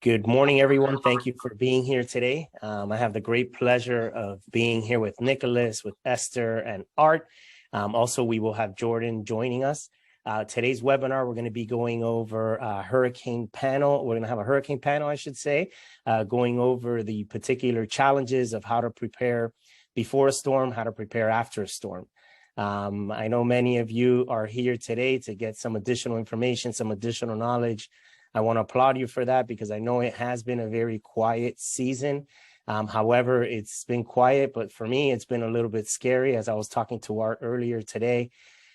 Good morning, everyone. Thank you for being here today. I have the great pleasure of being here with Nicholas, with Esther, and Art. Also, we will have Jordan joining us. Today's webinar, we're going to be going over a hurricane panel. We're going to have a hurricane panel, I should say, going over the particular challenges of how to prepare before a storm, how to prepare after a storm. I know many of you are here today to get some additional information, some additional knowledge. I want to applaud you for that because I know it has been a very quiet season. However, it's been quiet, but for me, it's been a little bit scary as I was talking to Art earlier today,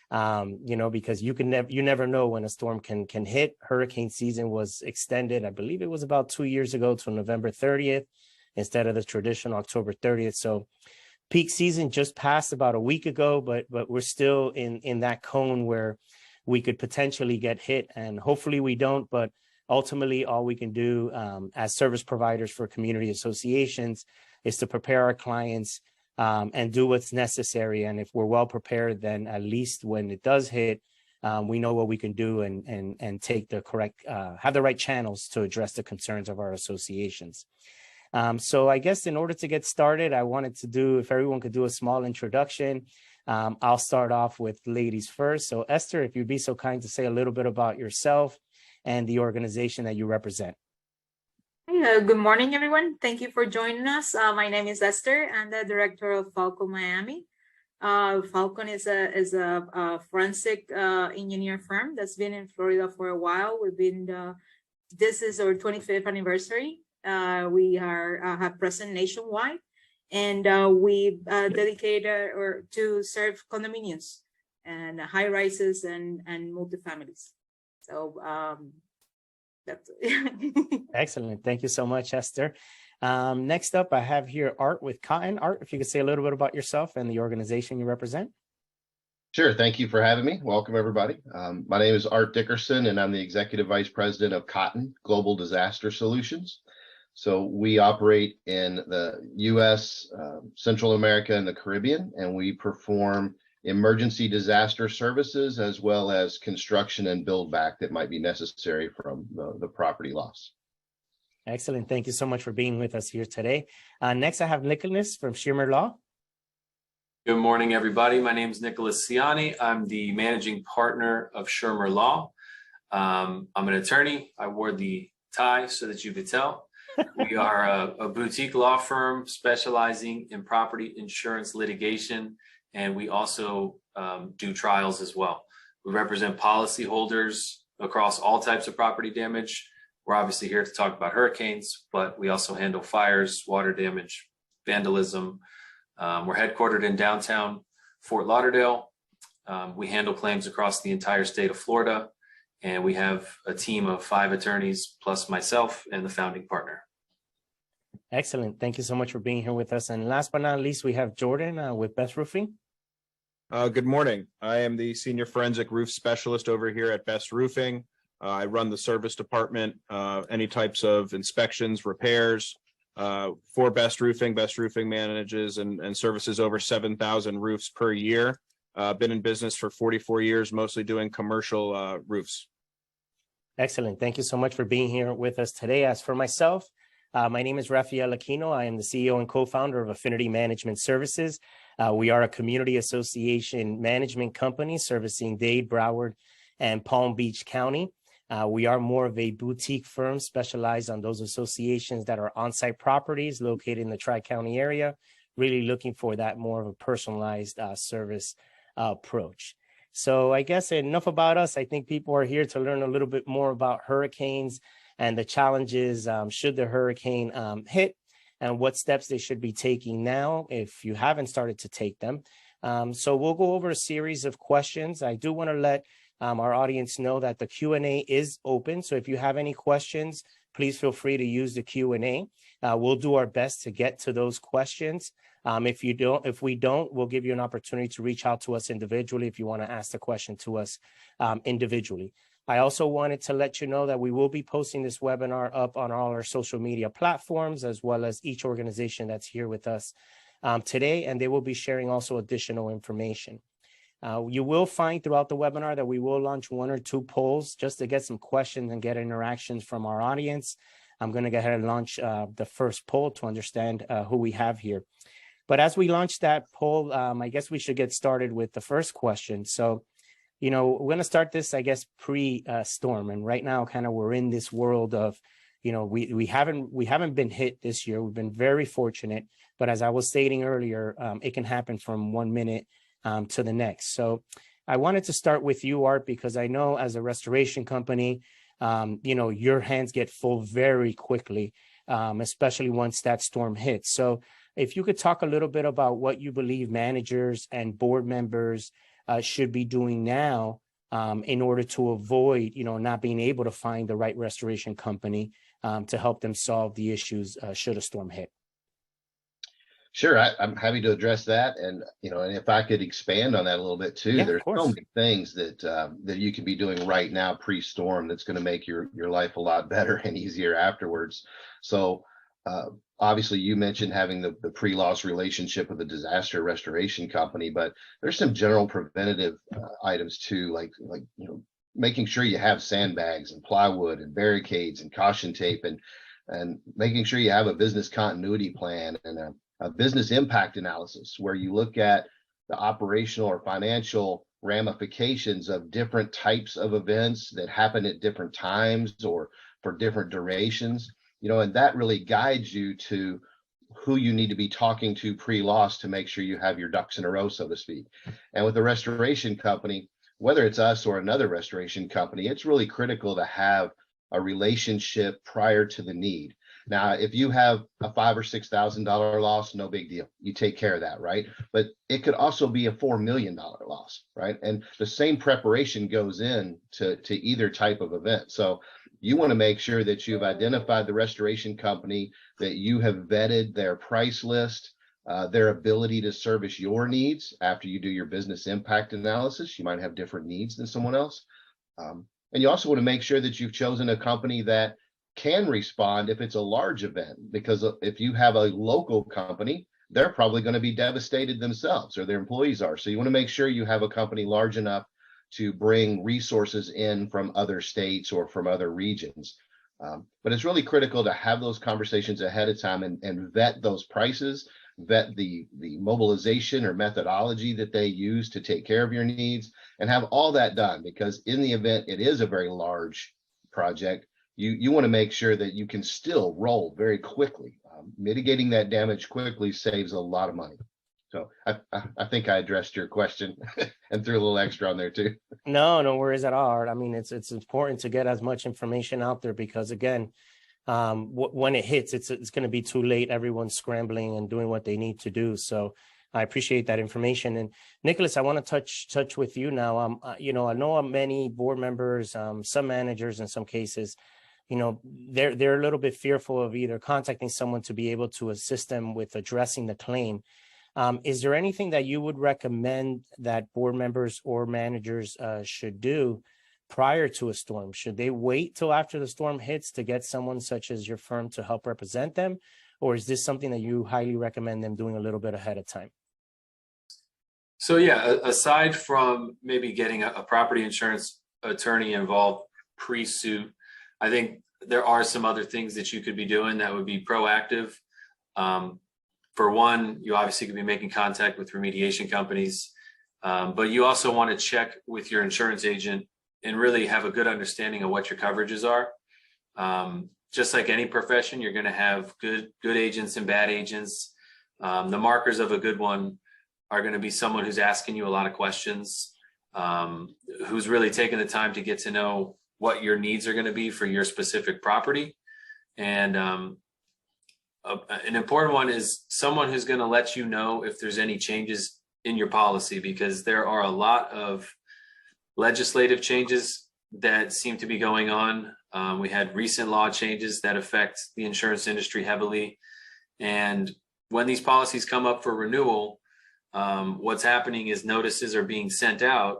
because you never know when a storm can hit. Hurricane season was extended. I believe it was about 2 years ago to November 30th instead of the traditional October 30th. So peak season just passed about a week ago, but we're still in that cone where we could potentially get hit, and hopefully we don't, but ultimately, all we can do as service providers for community associations is to prepare our clients and do what's necessary. And if we're well prepared, then at least when it does hit, we know what we can do and take the correct, have the right channels to address the concerns of our associations. So I guess in order to get started, I wanted to do, if everyone could do a small introduction. I'll start off with ladies first. So Esther, if you'd be so kind to say a little bit about yourself and the organization that you represent. Good morning, everyone. Thank you for joining us. My name is Esther. I'm the director of Falcon Miami. Falcon is a forensic engineer firm that's been in Florida for a while. This is our 25th anniversary. We have presence nationwide, and we dedicated to serve condominiums and high rises and multifamilies. So that's it. Excellent. Thank you so much, Esther. Next up, I have here Art with Cotton. Art, if you could say a little bit about yourself and the organization you represent. Sure. Thank you for having me. Welcome, everybody. My name is Art Dickerson, and I'm the Executive Vice President of Cotton Global Disaster Solutions. So we operate in the U.S., Central America, and the Caribbean, and we perform emergency disaster services as well as construction and build back that might be necessary from the property loss. Excellent. Thank you so much for being with us here today. Next, I have Nicholas from Schirmer Law. Good morning, everybody. My name is Nicholas Ciani. I'm the managing partner of Schirmer Law. I'm an attorney. I wore the tie so that you could tell. We are a boutique law firm specializing in property insurance litigation, and we also do trials as well. We represent policyholders across all types of property damage. We're obviously here to talk about hurricanes, but we also handle fires, water damage, vandalism. We're headquartered in downtown Fort Lauderdale. We handle claims across the entire state of Florida, and we have a team of 5 attorneys plus myself and the founding partner. Excellent. Thank you so much for being here with us. And last but not least, we have Jordan with Best Roofing. Good morning. I am the senior forensic roof specialist over here at Best Roofing. I run the service department, any types of inspections, repairs for Best Roofing. Best Roofing manages and services over 7,000 roofs per year. Been in business for 44 years, mostly doing commercial roofs. Excellent. Thank you so much for being here with us today. As for myself, my name is Rafael Aquino. I am the CEO and co-founder of Affinity Management Services. We are a community association management company servicing Dade, Broward, and Palm Beach County. We are more of a boutique firm specialized on those associations that are on-site properties located in the Tri-County area, really looking for that more of a personalized service approach. So I guess enough about us. I think people are here to learn a little bit more about hurricanes and the challenges should the hurricane hit, and what steps they should be taking now if you haven't started to take them. So we'll go over a series of questions. I do want to let our audience know that the Q&A is open. So if you have any questions, please feel free to use the Q&A. We'll do our best to get to those questions. If we don't, we'll give you an opportunity to reach out to us individually if you want to ask the question to us individually. I also wanted to let you know that we will be posting this webinar up on all our social media platforms, as well as each organization that's here with us today, and they will be sharing also additional information. You will find throughout the webinar that we will launch 1 or 2 polls just to get some questions and get interactions from our audience. I'm going to go ahead and launch the first poll to understand who we have here. But as we launch that poll, I guess we should get started with the first question. So, we're going to start this, I guess, pre-storm. And right now, kind of, we're in this world of, we haven't been hit this year. We've been very fortunate. But as I was stating earlier, it can happen from 1 minute to the next. So I wanted to start with you, Art, because I know as a restoration company, your hands get full very quickly, especially once that storm hits. So if you could talk a little bit about what you believe managers and board members should be doing now in order to avoid, not being able to find the right restoration company to help them solve the issues should a storm hit. Sure, I'm happy to address that, and and if I could expand on that a little bit too. Yeah, there's so many things that you can be doing right now pre-storm that's going to make your life a lot better and easier afterwards. So obviously, you mentioned having the pre-loss relationship with a disaster restoration company, but there's some general preventative items too, like making sure you have sandbags and plywood and barricades and caution tape, and making sure you have a business continuity plan and a business impact analysis where you look at the operational or financial ramifications of different types of events that happen at different times or for different durations, and that really guides you to who you need to be talking to pre-loss to make sure you have your ducks in a row, so to speak. And with the restoration company, whether it's us or another restoration company, it's really critical to have a relationship prior to the need. Now, if you have a $5,000 or $6,000 loss, no big deal. You take care of that, right? But it could also be a $4 million loss, right? And the same preparation goes in to either type of event. So you want to make sure that you've identified the restoration company, that you have vetted their price list, their ability to service your needs after you do your business impact analysis. You might have different needs than someone else. And you also want to make sure that you've chosen a company that can respond if it's a large event, because if you have a local company, they're probably going to be devastated themselves, or their employees are. So you want to make sure you have a company large enough to bring resources in from other states or from other regions. But it's really critical to have those conversations ahead of time and vet those prices, vet the mobilization or methodology that they use to take care of your needs, and have all that done, because in the event it is a very large project, you want to make sure that you can still roll very quickly. Mitigating that damage quickly saves a lot of money. So I think I addressed your question and threw a little extra on there too. No worries at all, Art. I mean, it's important to get as much information out there because, again, when it hits, it's going to be too late. Everyone's scrambling and doing what they need to do. So I appreciate that information. And Nicholas, I want to touch with you now. I know many board members, some managers in some cases, they're a little bit fearful of either contacting someone to be able to assist them with addressing the claim. Is there anything that you would recommend that board members or managers should do prior to a storm? Should they wait till after the storm hits to get someone such as your firm to help represent them? Or is this something that you highly recommend them doing a little bit ahead of time? So yeah, aside from maybe getting a property insurance attorney involved pre-suit, I think there are some other things that you could be doing that would be proactive. For one, you obviously could be making contact with remediation companies, but you also want to check with your insurance agent and really have a good understanding of what your coverages are. Just like any profession, you're going to have good agents and bad agents. The markers of a good one are going to be someone who's asking you a lot of questions, who's really taking the time to get to know what your needs are going to be for your specific property. And an important one is someone who's going to let you know if there's any changes in your policy, because there are a lot of legislative changes that seem to be going on. We had recent law changes that affect the insurance industry heavily. And when these policies come up for renewal, what's happening is notices are being sent out.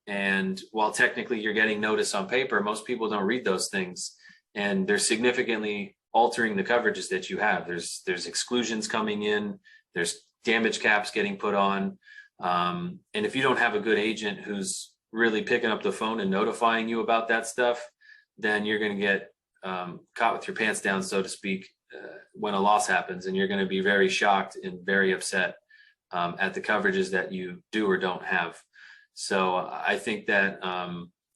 And while technically you're getting notice on paper, most people don't read those things. And they're significantly altering the coverages that you have. There's exclusions coming in, there's damage caps getting put on. And if you don't have a good agent who's really picking up the phone and notifying you about that stuff, then you're going to get caught with your pants down, so to speak, when a loss happens, and you're going to be very shocked and very upset at the coverages that you do or don't have. So I think that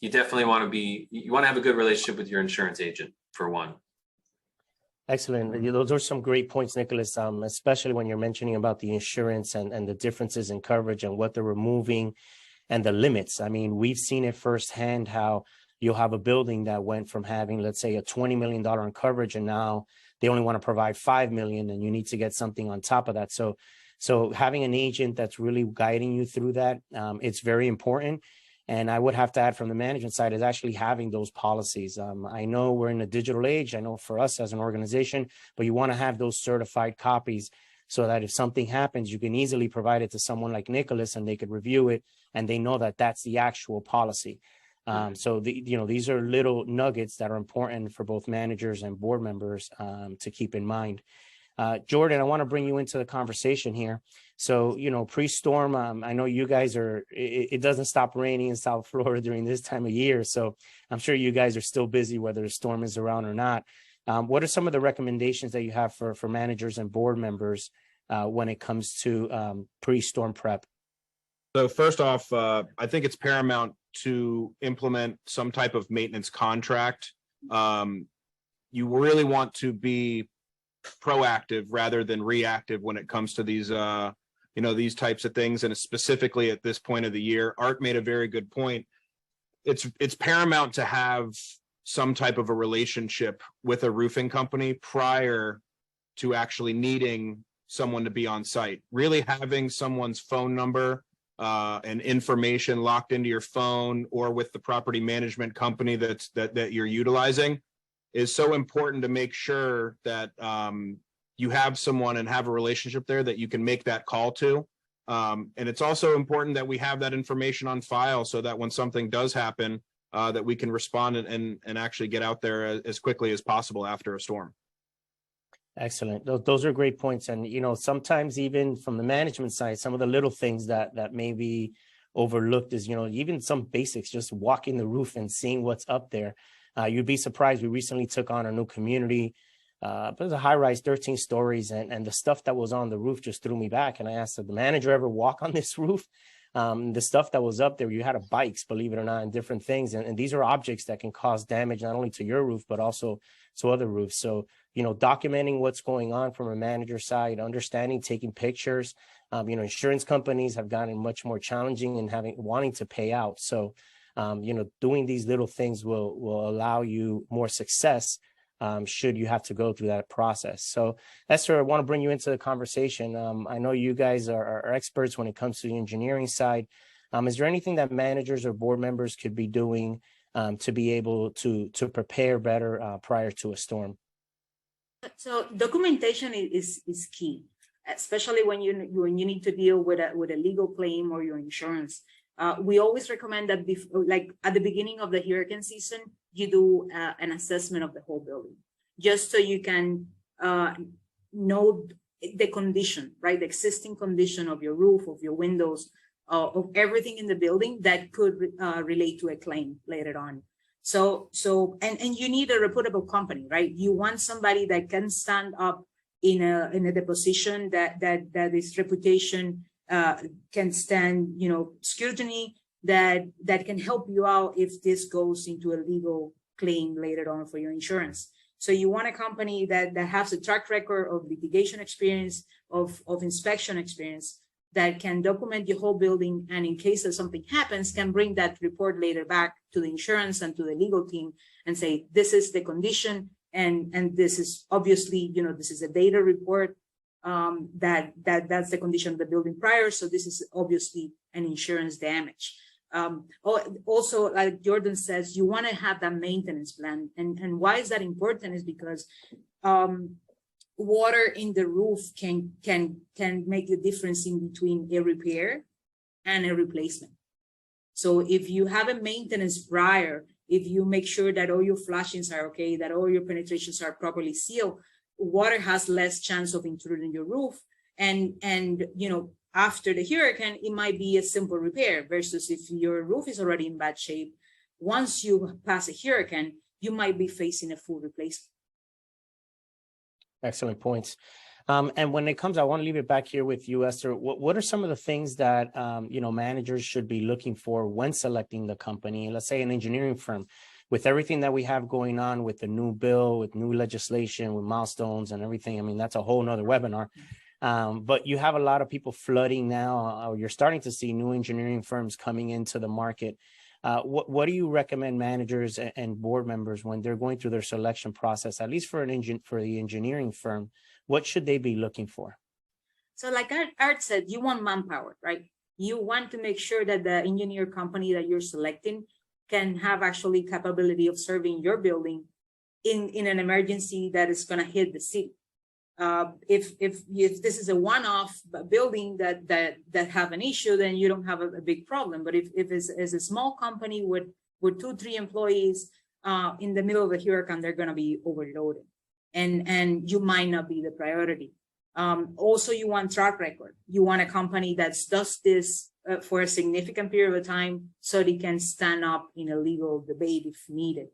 you definitely want to have a good relationship with your insurance agent, for one. Excellent. Those are some great points, Nicholas, especially when you're mentioning about the insurance and the differences in coverage and what they're removing and the limits. I mean, we've seen it firsthand how you'll have a building that went from having, let's say, a $20 million in coverage, and now they only want to provide $5 million, and you need to get something on top of that. So having an agent that's really guiding you through that, it's very important. And I would have to add, from the management side, is actually having those policies. I know we're in a digital age. I know for us as an organization, but you want to have those certified copies so that if something happens, you can easily provide it to someone like Nicholas and they could review it and they know that that's the actual policy. So these are little nuggets that are important for both managers and board members to keep in mind. Jordan, I want to bring you into the conversation here. So, pre-storm, I know you guys it doesn't stop raining in South Florida during this time of year. So I'm sure you guys are still busy, whether the storm is around or not. What are some of the recommendations that you have for managers and board members when it comes to pre-storm prep? So first off, I think it's paramount to implement some type of maintenance contract. You really want to be proactive rather than reactive when it comes to these these types of things, and specifically at this point of the year. Art made a very good point. It's paramount to have some type of a relationship with a roofing company prior to actually needing someone to be on site. Really having someone's phone number and information locked into your phone or with the property management company that you're utilizing is so important to make sure that you have someone and have a relationship there that you can make that call to. And it's also important that we have that information on file so that when something does happen, that we can respond and actually get out there as quickly as possible after a storm. Excellent. Those are great points. And, sometimes even from the management side, some of the little things that may be overlooked is, even some basics, just walking the roof and seeing what's up there. You'd be surprised. We recently took on a new community. It was a high-rise, 13 stories, and the stuff that was on the roof just threw me back. And I asked, did the manager ever walk on this roof? The stuff that was up there, you had bikes, believe it or not, and different things. And these are objects that can cause damage not only to your roof, but also to other roofs. So, documenting what's going on from a manager side, understanding, taking pictures. Insurance companies have gotten much more challenging in wanting to pay out. So, doing these little things will allow you more success should you have to go through that process. So, Esther, I want to bring you into the conversation. I know you guys are experts when it comes to the engineering side. Is there anything that managers or board members could be doing to be able to prepare better prior to a storm? So documentation is key, especially when you need to deal with a legal claim or your insurance. We always recommend that like at the beginning of the hurricane season, you do an assessment of the whole building, just so you can know the condition, right? The existing condition of your roof, of your windows, of everything in the building that could relate to a claim later on. So you need a reputable company, right? You want somebody that can stand up in a deposition that its reputation can stand, scrutiny, that can help you out if this goes into a legal claim later on for your insurance. So you want a company that has a track record of litigation experience, of inspection experience, that can document your whole building, and in case that something happens, can bring that report later back to the insurance and to the legal team and say, this is the condition, and this is obviously, this is a data report that's the condition of the building prior, so this is obviously an insurance damage. Also, like Jordan says, you want to have that maintenance plan, and why is that important is because water in the roof can make the difference in between a repair and a replacement. So if you have a maintenance prior, if you make sure that all your flashings are okay, that all your penetrations are properly sealed, water has less chance of intruding your roof. And after the hurricane, it might be a simple repair versus if your roof is already in bad shape. Once you pass a hurricane, you might be facing a full replacement. Excellent points. And when it comes, I want to leave it back here with you, Esther. What are some of the things that managers should be looking for when selecting the company? Let's say an engineering firm, with everything that we have going on with the new bill, with new legislation, with milestones and everything. I mean, that's a whole nother webinar. But you have a lot of people flooding now. You're starting to see new engineering firms coming into the market. What do you recommend managers and board members when they're going through their selection process, at least for the engineering firm? What should they be looking for? So like Art said, you want manpower, right? You want to make sure that the engineer company that you're selecting can have actually capability of serving your building in an emergency that is going to hit the city. If this is a one-off building that have an issue, then you don't have a big problem. But if it's a small company with 2-3 employees in the middle of a hurricane, they're going to be overloaded, and you might not be the priority. Also, you want track record. You want a company that does this for a significant period of time, so they can stand up in a legal debate if needed.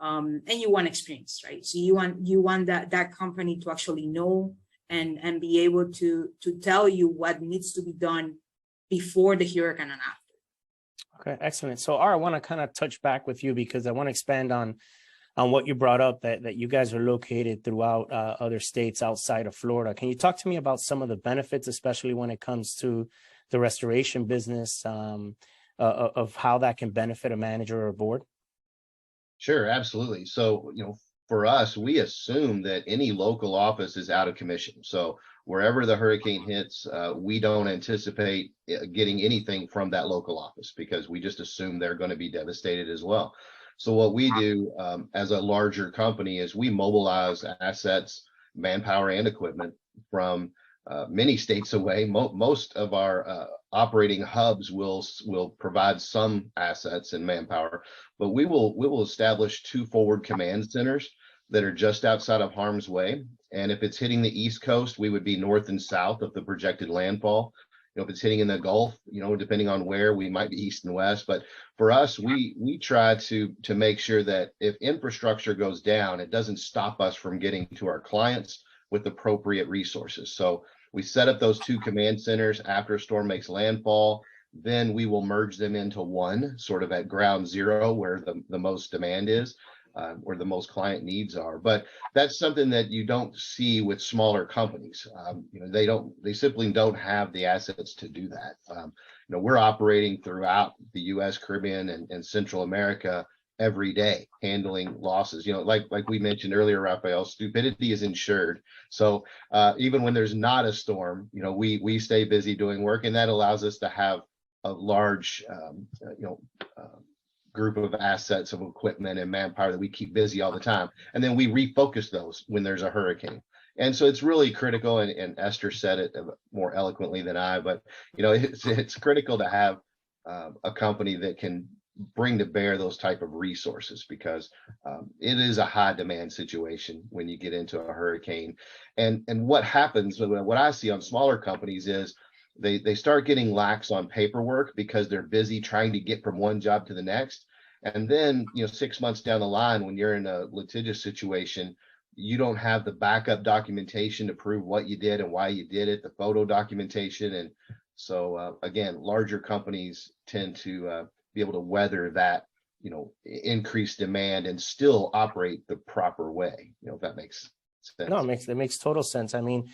And you want experience, right? So you want that company to actually know and be able to tell you what needs to be done before the hurricane and after. Okay, excellent. So Art, I want to kind of touch back with you because I want to expand on what you brought up, that you guys are located throughout other states outside of Florida. Can you talk to me about some of the benefits, especially when it comes to the restoration business, of how that can benefit a manager or a board? Sure, absolutely. So, for us, we assume that any local office is out of commission. So wherever the hurricane hits, we don't anticipate getting anything from that local office because we just assume they're going to be devastated as well. So what we do as a larger company is we mobilize assets, manpower, and equipment from many states away. Most of our operating hubs will provide some assets and manpower, but we will establish 2 forward command centers that are just outside of harm's way. And if it's hitting the East Coast, we would be north and south of the projected landfall. If it's hitting in the Gulf, depending on where, we might be east and west. But for us, we try to make sure that if infrastructure goes down, it doesn't stop us from getting to our clients with appropriate resources. So we set up those 2 command centers after a storm makes landfall. Then we will merge them into one, sort of at ground zero, where the most demand is, where the most client needs are. But that's something that you don't see with smaller companies. They simply don't have the assets to do that. We're operating throughout the U.S., Caribbean, and Central America every day, handling losses. Like we mentioned earlier, Rafael, stupidity is insured. So even when there's not a storm, we stay busy doing work, and that allows us to have a large, group of assets, of equipment and manpower that we keep busy all the time. And then we refocus those when there's a hurricane. And so it's really critical, and Esther said it more eloquently than I, but it's critical to have a company that can bring to bear those type of resources, because it is a high demand situation when you get into a hurricane. And what happens, what I see on smaller companies is they start getting lax on paperwork because they're busy trying to get from one job to the next. And then 6 months down the line, when you're in a litigious situation, you don't have the backup documentation to prove what you did and why you did it, the photo documentation. And so again, larger companies tend to be able to weather that increased demand and still operate the proper way, if that makes sense. No, it makes total sense. I mean,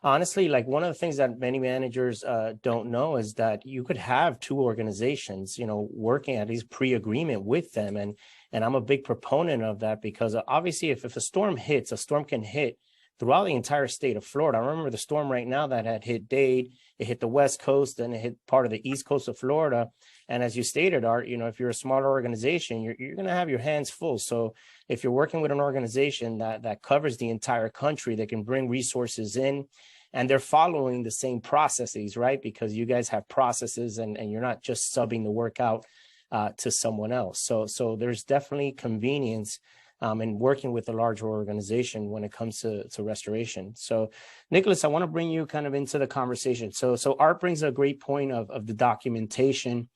honestly, like, one of the things that many managers don't know is that you could have 2 organizations, working at least pre-agreement with them. And I'm a big proponent of that, because obviously if a storm hits, a storm can hit throughout the entire state of Florida. I remember the storm right now that had hit Dade, it hit the West Coast, and it hit part of the East Coast of Florida. And as you stated, Art, if you're a smaller organization, you're going to have your hands full. So if you're working with an organization that covers the entire country, that can bring resources in, and they're following the same processes, right? Because you guys have processes, and you're not just subbing the work out to someone else. So there's definitely convenience in working with a larger organization when it comes to restoration. So Nicholas, I want to bring you kind of into the conversation. So Art brings a great point of the documentation.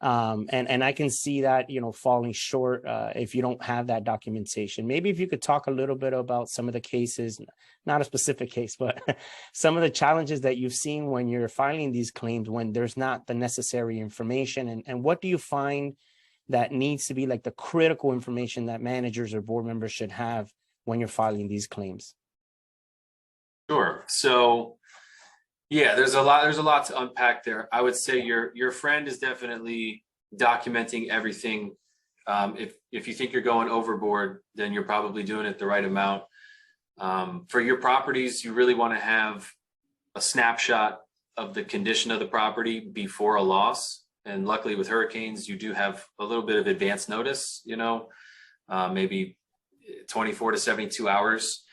And I can see that, falling short if you don't have that documentation. Maybe if you could talk a little bit about some of the cases, not a specific case, but some of the challenges that you've seen when you're filing these claims, when there's not the necessary information, and what do you find that needs to be like the critical information that managers or board members should have when you're filing these claims? Sure. So yeah, there's a lot to unpack there. I would say your friend is definitely documenting everything. If you think you're going overboard, then you're probably doing it the right amount. For your properties, you really want to have a snapshot of the condition of the property before a loss. And luckily with hurricanes, you do have a little bit of advance notice, maybe 24 to 72 hours.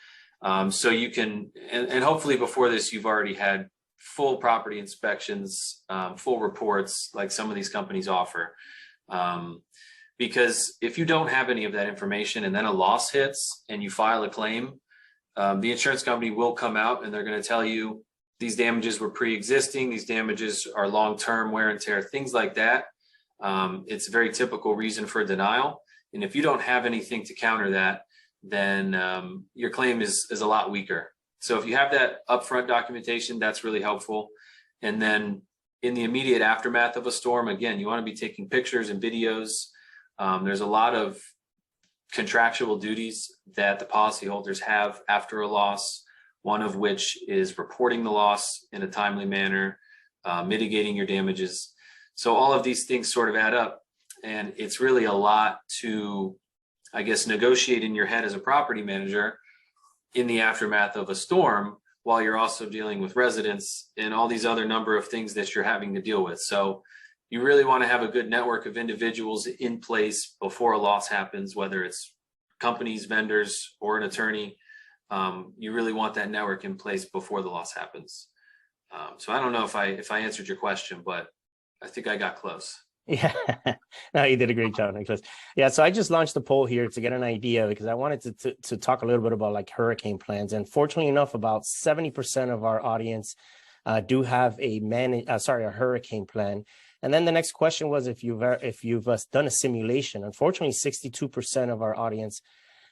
So you can, and hopefully before this, you've already had full property inspections, full reports like some of these companies offer. Because if you don't have any of that information and then a loss hits and you file a claim, the insurance company will come out and they're going to tell you these damages were pre-existing, these damages are long-term wear and tear, things like that. It's a very typical reason for denial. And if you don't have anything to counter that, then your claim is a lot weaker. So if you have that upfront documentation, that's really helpful. And then in the immediate aftermath of a storm, again, you want to be taking pictures and videos. There's a lot of contractual duties that the policyholders have after a loss, one of which is reporting the loss in a timely manner, mitigating your damages. So all of these things sort of add up, and it's really a lot to, I guess, negotiate in your head as a property manager in the aftermath of a storm, while you're also dealing with residents and all these other number of things that you're having to deal with. So you really want to have a good network of individuals in place before a loss happens, whether it's companies, vendors, or an attorney. You really want that network in place before the loss happens. So I don't know if I answered your question, but I think I got close. Yeah, no, you did a great job, Nicholas. Yeah, so I just launched the poll here to get an idea because I wanted to talk a little bit about like hurricane plans. And fortunately enough, about 70% of our audience do have a hurricane plan. And then the next question was if you've done a simulation. Unfortunately, 62% of our audience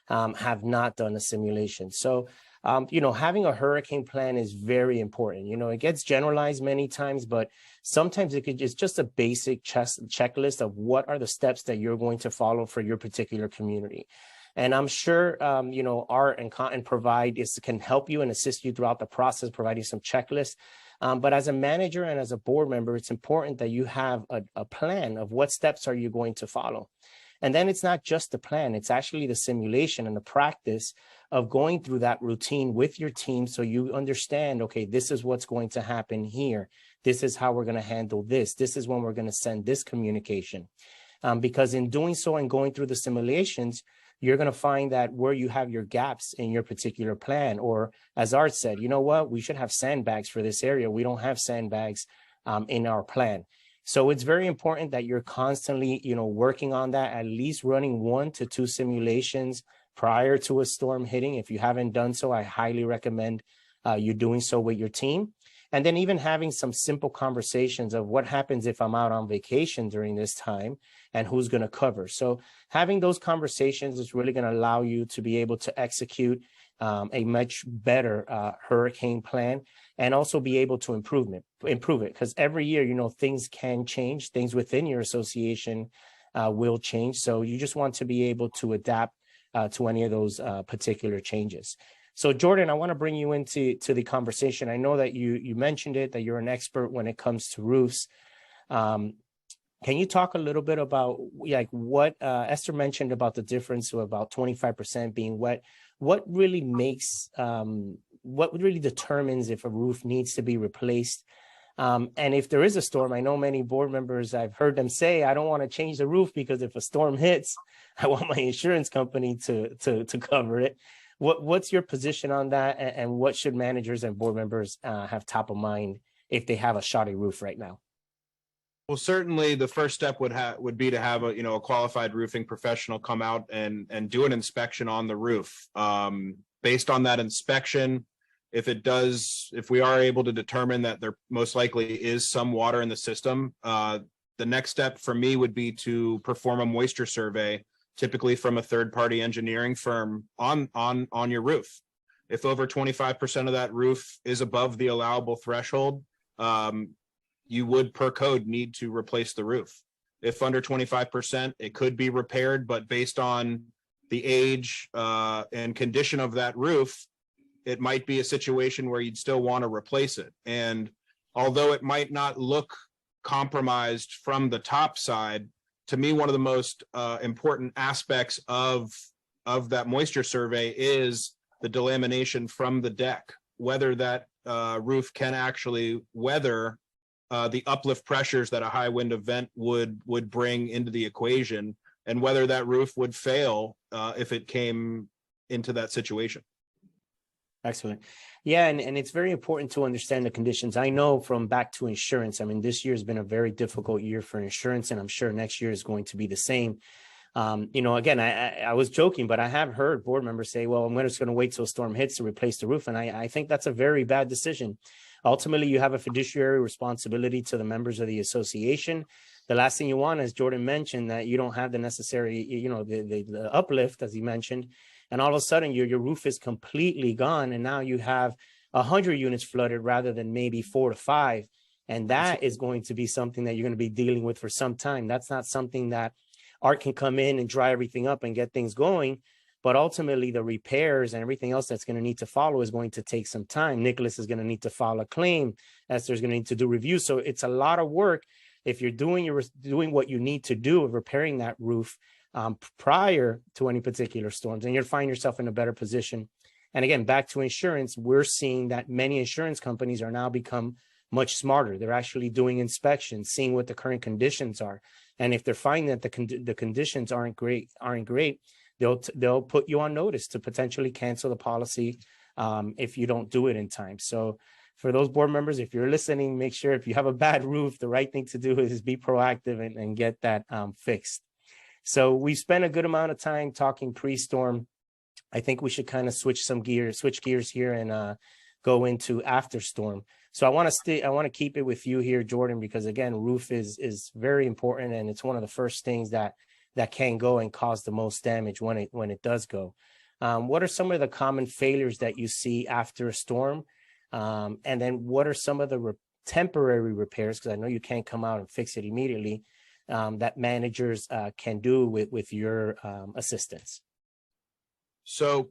have not done a simulation. So, having a hurricane plan is very important. It gets generalized many times, but sometimes it's just a basic checklist of what are the steps that you're going to follow for your particular community. And I'm sure, Art and Cotton can help you and assist you throughout the process, providing some checklists. But as a manager and as a board member, it's important that you have a plan of what steps are you going to follow. And then it's not just the plan, it's actually the simulation and the practice of going through that routine with your team so you understand, okay, this is what's going to happen here. This is how we're going to handle this. This is when we're going to send this communication. Because in doing so and going through the simulations, you're going to find that where you have your gaps in your particular plan, or as Art said, you know what, we should have sandbags for this area. We don't have sandbags in our plan. So it's very important that you're constantly, working on that, at least running 1 to 2 simulations prior to a storm hitting. If you haven't done so, I highly recommend you doing so with your team. And then even having some simple conversations of what happens if I'm out on vacation during this time and who's going to cover. So having those conversations is really going to allow you to be able to execute a much better hurricane plan, and also be able to improve it, because every year, things can change, things within your association will change. So you just want to be able to adapt to any of those particular changes. So Jordan, I want to bring you into the conversation. I know that you mentioned it, that you're an expert when it comes to roofs. Can you talk a little bit about like what Esther mentioned about the difference of about 25% being wet? What really makes, what really determines if a roof needs to be replaced? And if there is a storm, I know many board members, I've heard them say, I don't want to change the roof because if a storm hits, I want my insurance company to cover it. What's your position on that? And what should managers and board members have top of mind if they have a shoddy roof right now? Well, certainly the first step would be to have a qualified roofing professional come out and do an inspection on the roof. Based on that inspection, if we are able to determine that there most likely is some water in the system, the next step for me would be to perform a moisture survey, typically from a third-party engineering firm on your roof. If over 25% of that roof is above the allowable threshold, you would per code need to replace the roof. If under 25%, it could be repaired, but based on the age and condition of that roof, it might be a situation where you'd still want to replace it. And although it might not look compromised from the top side, to me, one of the most important aspects of that moisture survey is the delamination from the deck, whether that roof can actually weather the uplift pressures that a high wind event would bring into the equation, and whether that roof would fail if it came into that situation. Excellent. Yeah, and it's very important to understand the conditions. I know from back to insurance, I mean, this year has been a very difficult year for insurance, and I'm sure next year is going to be the same. Again, I was joking, but I have heard board members say, well, I'm just going to wait till a storm hits to replace the roof. And I think that's a very bad decision. Ultimately, you have a fiduciary responsibility to the members of the association. The last thing you want, as Jordan mentioned, that you don't have the necessary, the uplift, as he mentioned, and all of a sudden your roof is completely gone. And now you have 100 units flooded rather than maybe 4 to 5. And that is going to be something that you're going to be dealing with for some time. That's not something that Art can come in and dry everything up and get things going. But ultimately, the repairs and everything else that's going to need to follow is going to take some time. Nicholas is going to need to file a claim. Esther's going to need to do reviews. So it's a lot of work. If you're doing what you need to do of repairing that roof prior to any particular storms, and you'll find yourself in a better position. And again, back to insurance, we're seeing that many insurance companies are now become much smarter. They're actually doing inspections, seeing what the current conditions are. And if they're finding that the conditions aren't great, they'll put you on notice to potentially cancel the policy if you don't do it in time. So for those board members, if you're listening, make sure if you have a bad roof, the right thing to do is be proactive and get that fixed. So we spent a good amount of time talking pre-storm. I think we should kind of switch gears here and go into after storm. So I want to keep it with you here, Jordan, because again, roof is very important, and it's one of the first things that can go and cause the most damage when it does go. What are some of the common failures that you see after a storm? And then what are some of the temporary repairs, because I know you can't come out and fix it immediately, that managers can do with your assistance? So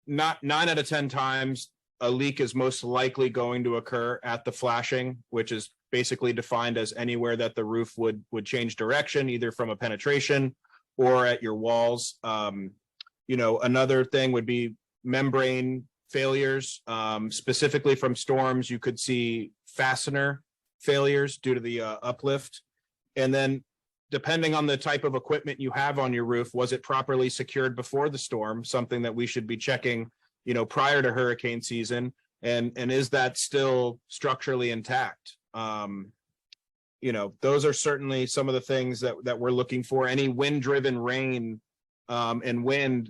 9 out of 10 times, a leak is most likely going to occur at the flashing, which is basically defined as anywhere that the roof would change direction, either from a penetration or at your walls. Another thing would be membrane failures. Specifically from storms, you could see fastener failures due to the uplift. And then depending on the type of equipment you have on your roof, was it properly secured before the storm? Something that we should be checking, prior to hurricane season. And is that still structurally intact? Those are certainly some of the things that we're looking for. Any wind-driven rain and wind,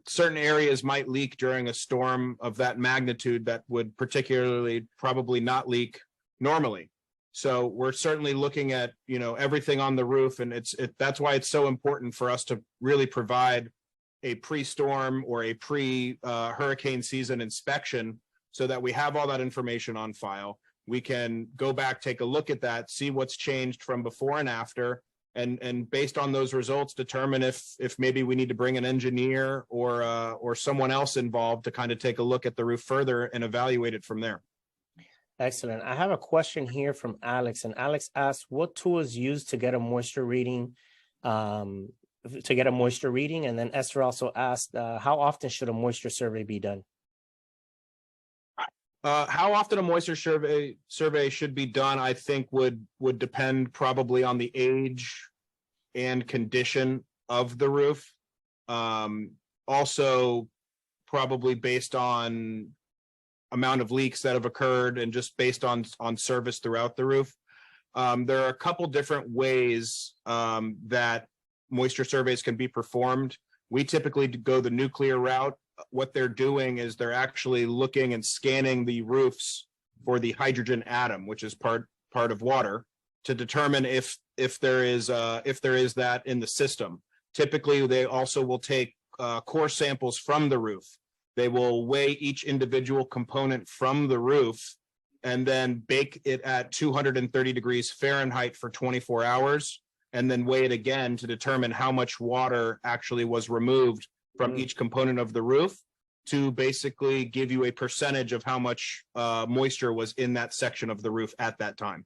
certain areas might leak during a storm of that magnitude that would particularly probably not leak normally. So we're certainly looking at, everything on the roof, and that's why it's so important for us to really provide a pre-storm or a pre-hurricane season inspection so that we have all that information on file. We can go back, take a look at that, see what's changed from before and after, and based on those results, determine if maybe we need to bring an engineer or someone else involved to kind of take a look at the roof further and evaluate it from there. Excellent. I have a question here from Alex, and Alex asks, what tool is used to get a moisture reading? And then Esther also asked, how often should a moisture survey be done? How often a moisture survey should be done, I think would depend probably on the age and condition of the roof. Also, probably based on amount of leaks that have occurred and just based on service throughout the roof. There are a couple different ways that moisture surveys can be performed. We typically go the nuclear route. What they're doing is they're actually looking and scanning the roofs for the hydrogen atom, which is part of water. to determine if there is that in the system. Typically, they also will take core samples from the roof. They will weigh each individual component from the roof and then bake it at 230 degrees Fahrenheit for 24 hours, and then weigh it again to determine how much water actually was removed from each component of the roof, to basically give you a percentage of how much moisture was in that section of the roof at that time.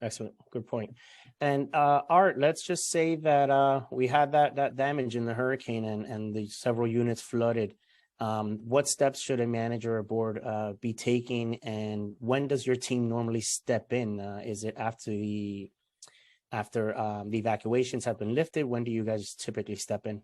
Excellent. Good point. And Art, let's just say that we had that damage in the hurricane and the several units flooded. What steps should a manager or board be taking, and when does your team normally step in? Is it after the evacuations have been lifted? When do you guys typically step in?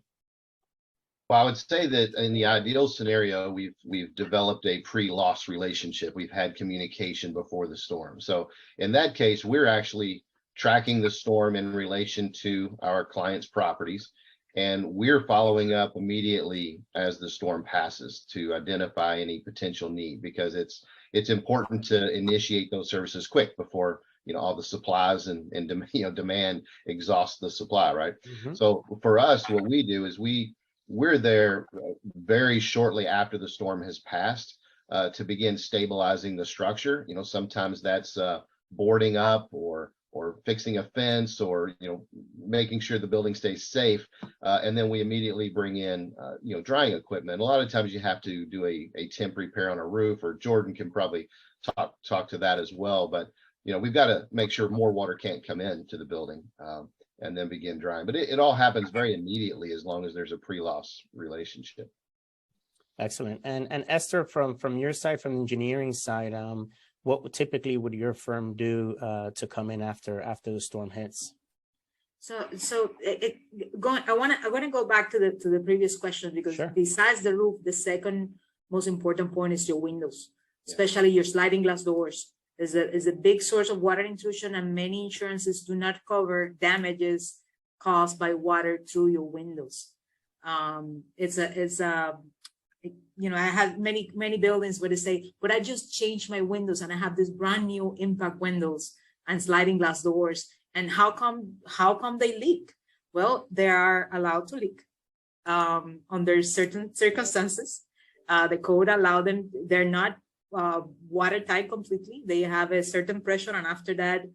Well, I would say that in the ideal scenario, we've developed a pre-loss relationship. We've had communication before the storm. So in that case, we're actually tracking the storm in relation to our clients' properties, and we're following up immediately as the storm passes to identify any potential need, because it's important to initiate those services quick before all the supplies and demand exhaust the supply, right? So for us, what we do is we're there very shortly after the storm has passed to begin stabilizing the structure. Sometimes that's boarding up or fixing a fence, or making sure the building stays safe, and then we immediately bring in drying equipment. A lot of times you have to do a temp repair on a roof, or Jordan can probably talk to that as well. But we've got to make sure more water can't come into the building, and then begin drying. But it all happens very immediately as long as there's a pre-loss relationship. Excellent. And Esther, from your side, from the engineering side, what typically would your firm do to come in after the storm hits? I want to go back to the previous question, because Sure. Besides the roof, the second most important point is your windows, especially your sliding glass doors. Is a big source of water intrusion, and many insurances do not cover damages caused by water through your windows. I have many buildings where they say, but I just changed my windows and I have this brand new impact windows and sliding glass doors, and how come they leak? Well, they are allowed to leak under certain circumstances. The code allow them. They're not watertight completely. They have a certain pressure, and after that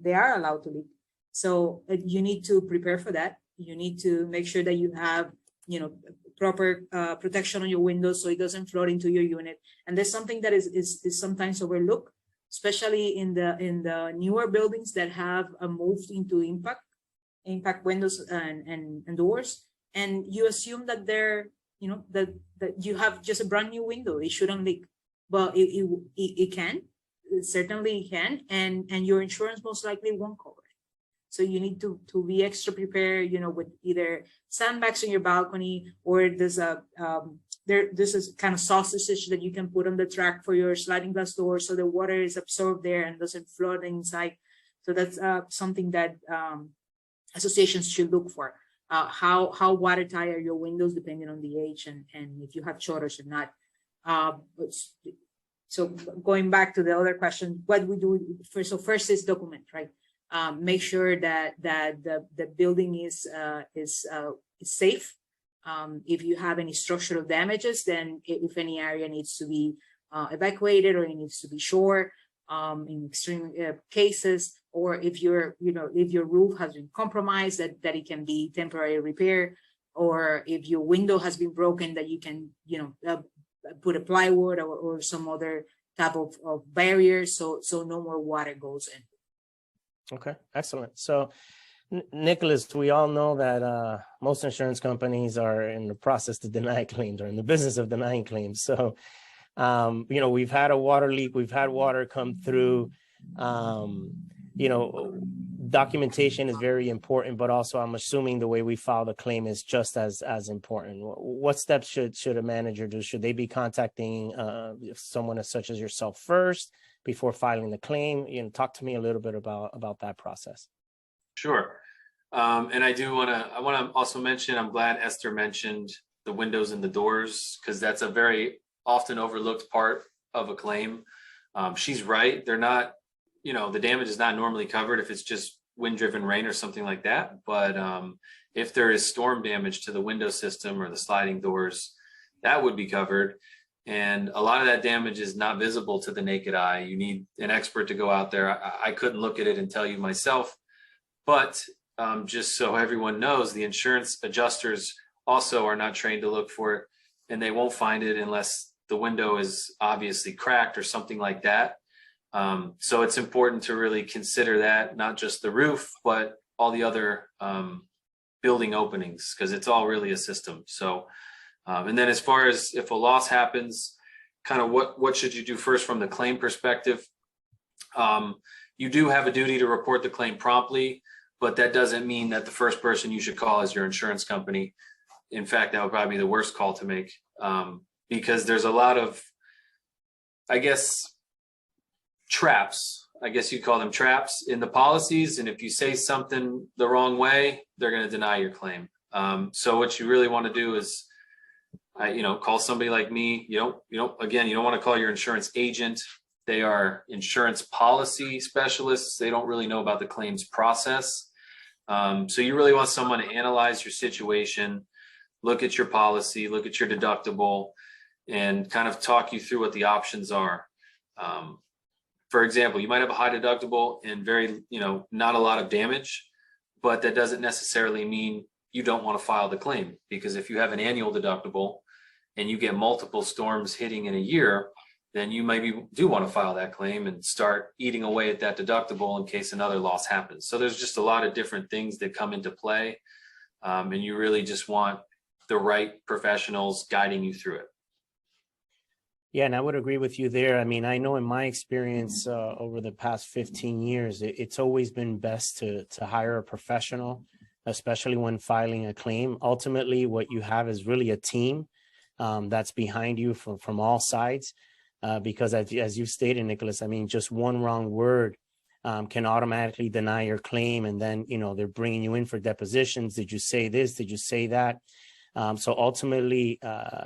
they are allowed to leak. So you need to prepare for that. You need to make sure that you have proper protection on your windows so it doesn't flood into your unit. And there's something that is sometimes overlooked, especially in the newer buildings that have moved into impact windows and doors, and you assume that they're that you have just a brand new window, it shouldn't leak. But it can, it certainly can, and your insurance most likely won't cover it. So you need to be extra prepared, with either sandbags on your balcony, or there's a kind of sausage that you can put on the track for your sliding glass door, so the water is absorbed there and doesn't flood inside. So that's something that associations should look for. How watertight are your windows, depending on the age and if you have shutters or not. So going back to the other question, what we do first? So first is document, right? Make sure that the building is safe. If you have any structural damages, then if any area needs to be evacuated, or it needs to be shored in extreme cases, or if your roof has been compromised, that it can be temporary repair, or if your window has been broken, that you can put a plywood or some other type of barrier, so no more water goes in. Okay, excellent. So Nicholas, we all know that most insurance companies are in the process to deny claims, or in the business of denying claims. So we've had a water leak, we've had water come through. Documentation is very important, but also I'm assuming the way we file the claim is just as important. What steps should a manager do? Should they be contacting someone such as yourself first before filing the claim? Talk to me a little bit about that process. Sure. And I want to also mention, I'm glad Esther mentioned the windows and the doors, because that's a very often overlooked part of a claim. She's right. They're not the damage is not normally covered if it's just wind-driven rain or something like that. But if there is storm damage to the window system or the sliding doors, that would be covered. And a lot of that damage is not visible to the naked eye. You need an expert to go out there. I couldn't look at it and tell you myself, but just so everyone knows, the insurance adjusters also are not trained to look for it, and they won't find it unless the window is obviously cracked or something like that. So it's important to really consider that, not just the roof, but all the other building openings, because it's all really a system. So, and then as far as if a loss happens, kind of what should you do first from the claim perspective? You do have a duty to report the claim promptly, but that doesn't mean that the first person you should call is your insurance company. In fact, that would probably be the worst call to make, because there's a lot of, I guess, traps. I guess you'd call them traps in the policies. And if you say something the wrong way, they're going to deny your claim. So what you really want to do is, call somebody like me. You don't want to call your insurance agent. They are insurance policy specialists. They don't really know about the claims process. So you really want someone to analyze your situation, look at your policy, look at your deductible, and kind of talk you through what the options are. For example, you might have a high deductible and not a lot of damage, but that doesn't necessarily mean you don't want to file the claim, because if you have an annual deductible and you get multiple storms hitting in a year, then you maybe do want to file that claim and start eating away at that deductible in case another loss happens. So there's just a lot of different things that come into play, and you really just want the right professionals guiding you through it. Yeah, and I would agree with you there. I mean, I know in my experience over the past 15 years, it's always been best to hire a professional, especially when filing a claim. Ultimately, what you have is really a team that's behind you from all sides. Because as you stated, Nicholas, I mean, just one wrong word can automatically deny your claim. And then, they're bringing you in for depositions. Did you say this? Did you say that? So ultimately,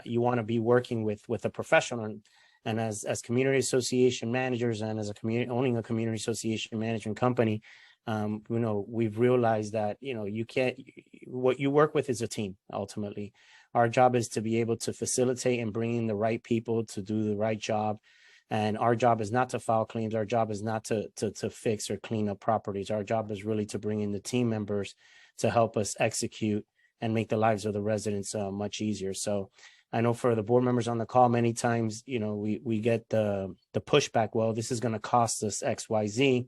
you want to be working with a professional. And as community association managers and as owning a community association management company, we've realized that, what you work with is a team. Ultimately, our job is to be able to facilitate and bring in the right people to do the right job. And our job is not to file claims. Our job is not to fix or clean up properties. Our job is really to bring in the team members to help us execute and make the lives of the residents much easier. So I know for the board members on the call, many times, we get the pushback, well, this is going to cost us X, Y, Z.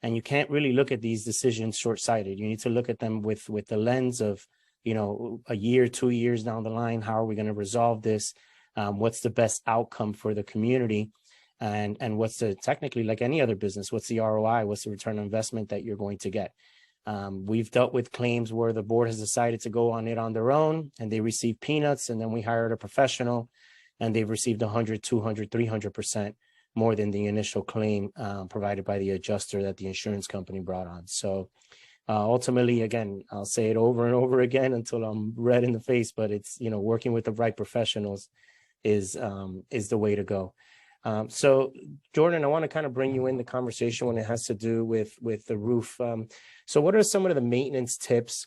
And you can't really look at these decisions short-sighted. You need to look at them with the lens of, a year, 2 years down the line. How are we going to resolve this? What's the best outcome for the community? And what's technically, like any other business, what's the ROI? What's the return on investment that you're going to get? We've dealt with claims where the board has decided to go on it on their own and they receive peanuts, and then we hired a professional and they've received 100, 200, 300% more than the initial claim provided by the adjuster that the insurance company brought on. So ultimately, again, I'll say it over and over again until I'm red in the face, but it's, working with the right professionals is the way to go. So Jordan, I want to kind of bring you in the conversation when it has to do with the roof. So what are some of the maintenance tips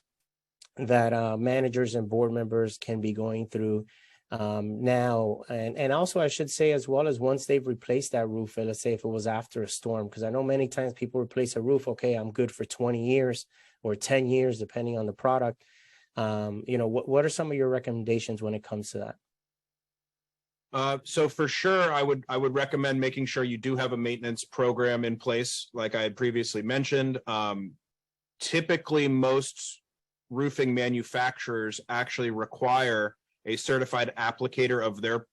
that managers and board members can be going through now? And also I should say, as well, as once they've replaced that roof, let's say if it was after a storm, because I know many times people replace a roof. Okay, I'm good for 20 years or 10 years, depending on the product. What are some of your recommendations when it comes to that? So for sure, I would recommend making sure you do have a maintenance program in place, like I had previously mentioned. Typically, most roofing manufacturers actually require a certified applicator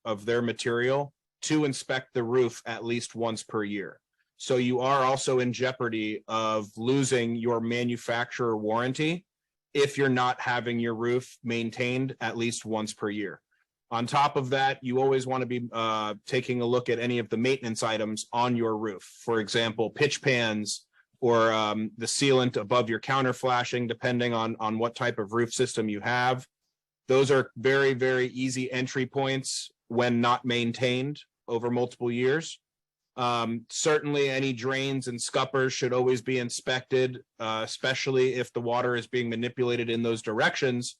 of their material to inspect the roof at least once per year. So you are also in jeopardy of losing your manufacturer warranty if you're not having your roof maintained at least once per year. On top of that, you always want to be taking a look at any of the maintenance items on your roof. For example, pitch pans or the sealant above your counter flashing, depending on what type of roof system you have. Those are very, very easy entry points when not maintained over multiple years. Certainly any drains and scuppers should always be inspected, especially if the water is being manipulated in those directions.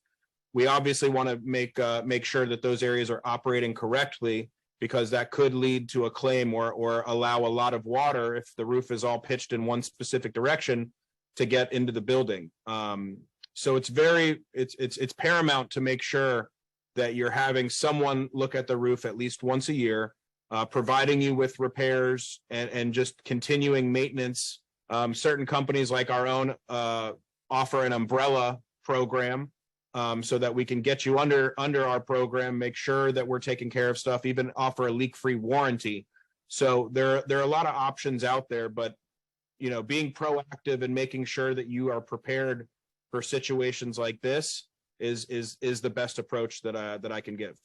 We obviously want to make sure that those areas are operating correctly, because that could lead to a claim or allow a lot of water, if the roof is all pitched in one specific direction, to get into the building. So it's paramount to make sure that you're having someone look at the roof at least once a year, providing you with repairs and just continuing maintenance. Certain companies like our own offer an umbrella program, so that we can get you under our program, make sure that we're taking care of stuff, even offer a leak-free warranty. So there are a lot of options out there, but being proactive and making sure that you are prepared for situations like this is the best approach that I can give.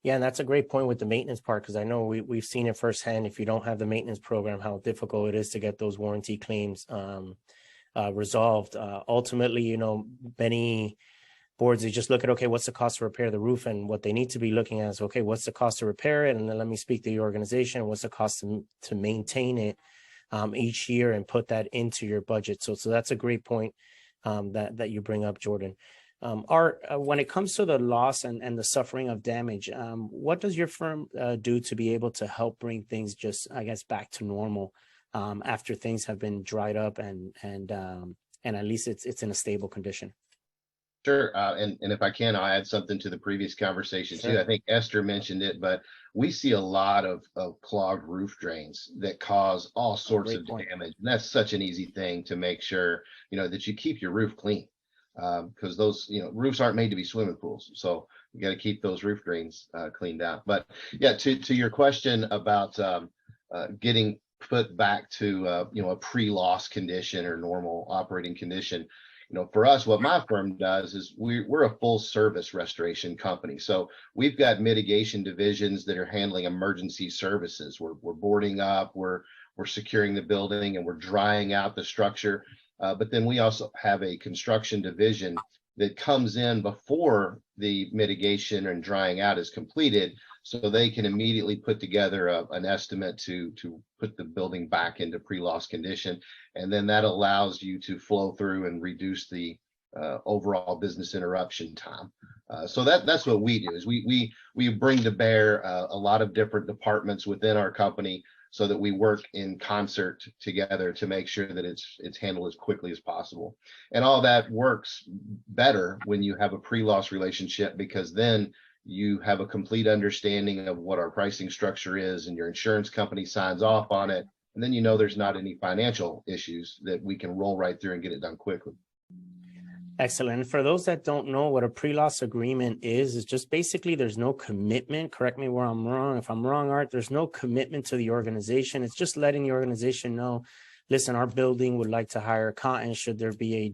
Yeah, and that's a great point with the maintenance part, because I know we've seen it firsthand. If you don't have the maintenance program, how difficult it is to get those warranty claims resolved. Ultimately, many boards, they just look at, okay, what's the cost to repair the roof? And what they need to be looking at is, okay, what's the cost to repair it? And then let me speak to the organization. What's the cost to maintain it each year, and put that into your budget. So that's a great point that you bring up, Jordan. Art, when it comes to the loss and the suffering of damage, what does your firm do to be able to help bring things just, I guess, back to normal after things have been dried up and at least it's in a stable condition? Sure. And if I can, I'll add something to the previous conversation too. Sure. I think Esther mentioned it, but we see a lot of clogged roof drains that cause all sorts of damage. And that's such an easy thing to make sure, that you keep your roof clean. Because those, roofs aren't made to be swimming pools. So you got to keep those roof drains cleaned out. But yeah, to your question about getting put back to, a pre-loss condition or normal operating condition, for us, what my firm does is we're a full service restoration company. So we've got mitigation divisions that are handling emergency services. We're boarding up, we're securing the building, and we're drying out the structure. But then we also have a construction division that comes in before the mitigation and drying out is completed, so they can immediately put together an estimate to put the building back into pre-loss condition. And then that allows you to flow through and reduce the overall business interruption time. So that's what we do, is we bring to bear a lot of different departments within our company, so that we work in concert together to make sure that it's handled as quickly as possible. And all that works better when you have a pre-loss relationship, because then you have a complete understanding of what our pricing structure is, and your insurance company signs off on it. And then there's not any financial issues, that we can roll right through and get it done quickly. Excellent. And for those that don't know what a pre-loss agreement is just basically there's no commitment. Correct me where I'm wrong. If I'm wrong, Art, there's no commitment to the organization. It's just letting the organization know, listen, our building would like to hire Cotton. Should there be any